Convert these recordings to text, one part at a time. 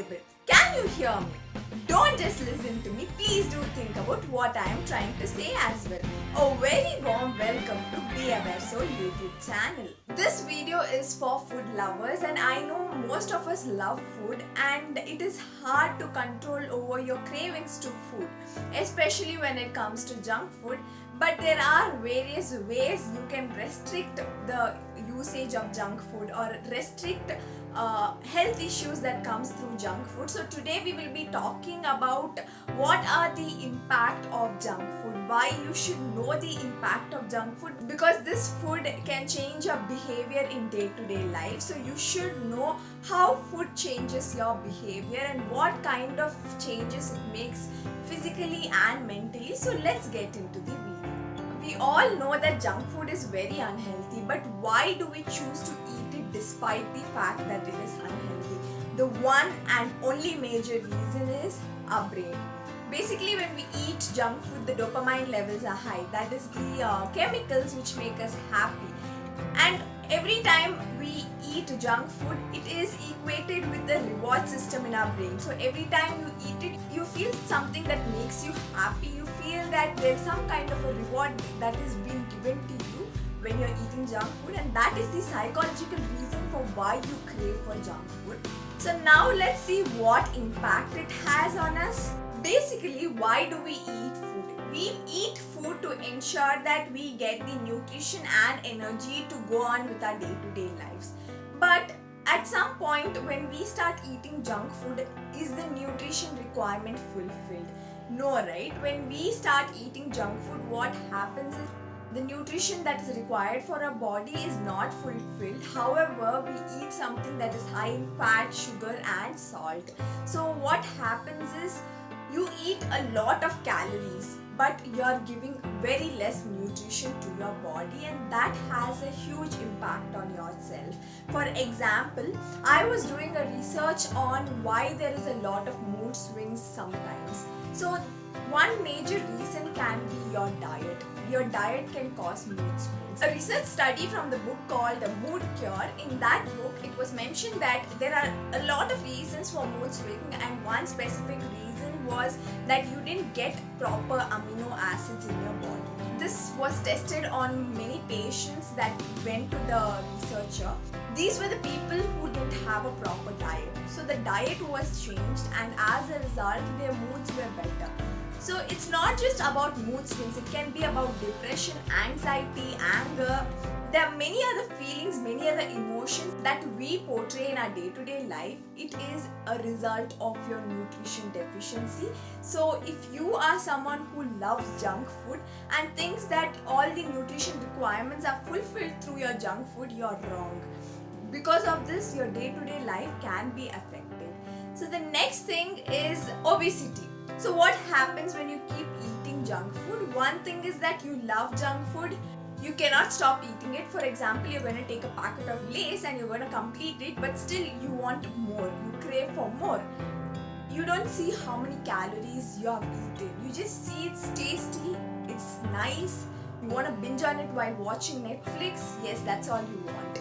audible? Can you hear me? Don't just listen to me, please do think about what I am trying to say as well. A very warm welcome to Be Aware Soul YouTube channel. This video is for food lovers, and I know most of us love food and it is hard to control over your cravings to food, especially when it comes to junk food. But there are various ways you can restrict the usage of junk food or restrict health issues that comes through junk food. So today we will be talking about what are the impact of junk food, why you should know the impact of junk food, because this food can change your behavior in day-to-day life. So you should know how food changes your behavior and what kind of changes it makes physically and mentally. So let's get into the video. We all know that junk food is very unhealthy, but why do we choose to eat it despite the fact that it is unhealthy? The one and only major reason is our brain. Basically, when we eat junk food, the dopamine levels are high. That is the chemicals which make us happy. And every time we eat junk food, it is equated with the reward system in our brain. So every time you eat it, you feel something that makes you happy. You feel that there's some kind of a reward that is being given to you when you're eating junk food, and that is the psychological reason for why you crave for junk food. So now let's see what impact it has on us. Basically, why do we eat food? We eat food to ensure that we get the nutrition and energy to go on with our day-to-day lives. But at some point when we start eating junk food, is the nutrition requirement fulfilled? No, right? When we start eating junk food, what happens is the nutrition that is required for our body is not fulfilled. However, we eat something that is high in fat, sugar and salt. So what happens is you eat a lot of calories, but you are giving very less nutrition to your body, and that has a huge impact on yourself. For example, I was doing a research on why there is a lot of mood swings sometimes. So one major reason can be your diet. Your diet can cause mood swings. A research study from the book called The Mood Cure, in that book it was mentioned that there are a lot of reasons for mood swing, and one specific reason was that you didn't get proper amino acids in your body. This was tested on many patients that went to the researcher. These were the people who didn't have a proper diet. So the diet was changed, and as a result their moods were better. So it's not just about mood swings, it can be about depression, anxiety, anger. There are many other feelings, many other emotions that we portray in our day-to-day life. It is a result of your nutrition deficiency. So if you are someone who loves junk food and thinks that all the nutrition requirements are fulfilled through your junk food, you're wrong. Because of this, your day-to-day life can be affected. So the next thing is obesity. So what happens when you keep eating junk food? One thing is that you love junk food. You cannot stop eating it. For example, you're going to take a packet of Lay's and you're going to complete it, but still you want more. You crave for more. You don't see how many calories you have eaten. You just see it's tasty, it's nice. You want to binge on it while watching Netflix. Yes, that's all you want.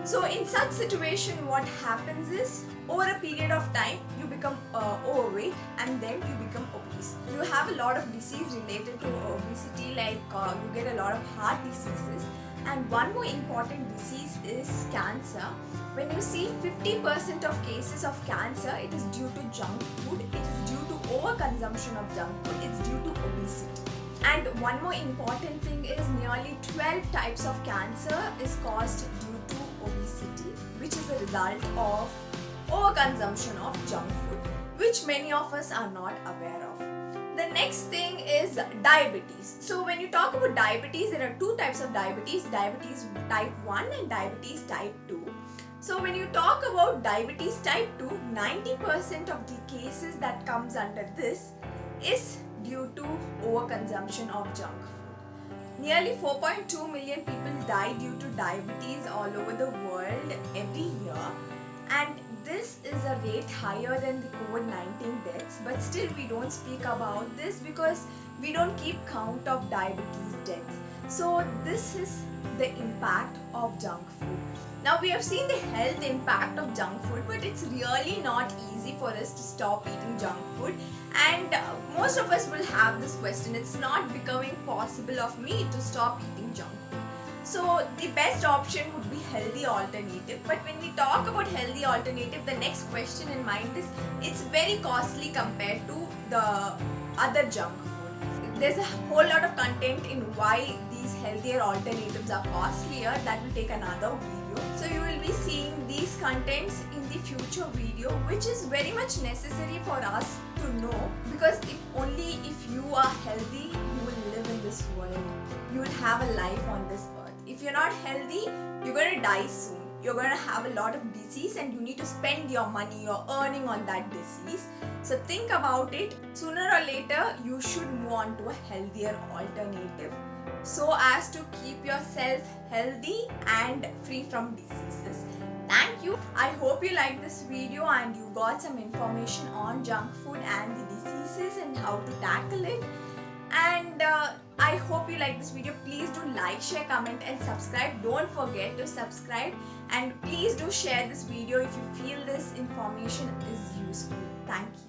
So in such situation, what happens is, over a period of time, you become overweight and then you become obese. You have a lot of disease related to obesity, like you get a lot of heart diseases. And one more important disease is cancer. When you see 50% of cases of cancer, it is due to junk food, it is due to overconsumption of junk food, it's due to obesity. And one more important thing is nearly 12 types of cancer is caused due to obesity, which is a result of overconsumption of junk food, which many of us are not aware of. The next thing is diabetes. So when you talk about diabetes, there are two types of diabetes type 1 and diabetes type 2. So when you talk about diabetes type 2, 90% of the cases that comes under this is due to overconsumption of junk food. Nearly 4.2 million people die due to diabetes all over the world every year, and this is a rate higher than the COVID-19 deaths, but still we don't speak about this because we don't keep count of diabetes deaths. So this is the impact of junk food. Now we have seen the health impact of junk food, but it's really not easy for for us to stop eating junk food. And most of us will have this question, it's not becoming possible of me to stop eating junk food. So the best option would be healthy alternative. But when we talk about healthy alternative, the next question in mind is it's very costly compared to the other junk food. There's a whole lot of content in why these healthier alternatives are costlier. That will take another video. So you will be seeing these contents in the future video, which is very much necessary for us to know, because only if you are healthy, you will live in this world. You will have a life on this earth. If you're not healthy, you're going to die soon. You're going to have a lot of disease and you need to spend your money, your earning on that disease. So think about it. Sooner or later, you should move on to a healthier alternative so as to keep yourself healthy and free from diseases. Thank you. I hope you liked this video and you got some information on junk food and the diseases and how to tackle it. And I hope you like this video. Please do like, share, comment and subscribe. Don't forget to subscribe, and please do share this video if you feel this information is useful. Thank you.